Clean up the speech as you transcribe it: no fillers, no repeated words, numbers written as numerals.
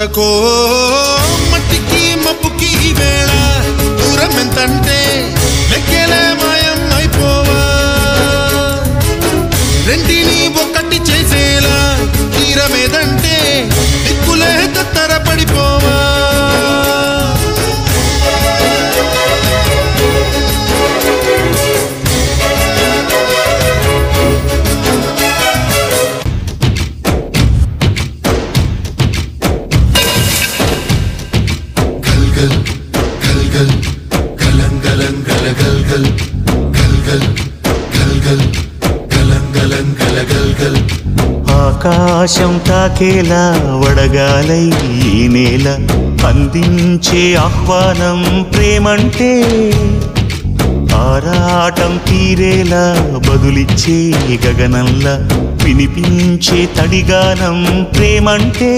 को मट्टिकी मप्पुकी वेళ దూరం ఎంతంటే లెక్కలే మాయం అయిపోవా రెండిని ఒకటి చేసేలా తీరమేదంటే దిక్కులే తత్తర పడిపోవా ఆకాశం తాకేలా వడగాలై ఈ నేల అందించే ఆహ్వానం ప్రేమంటే ఆరాటం తీరేలా బదులిచ్చే గగనంలా వినిపించే తడిగానం ప్రేమంటే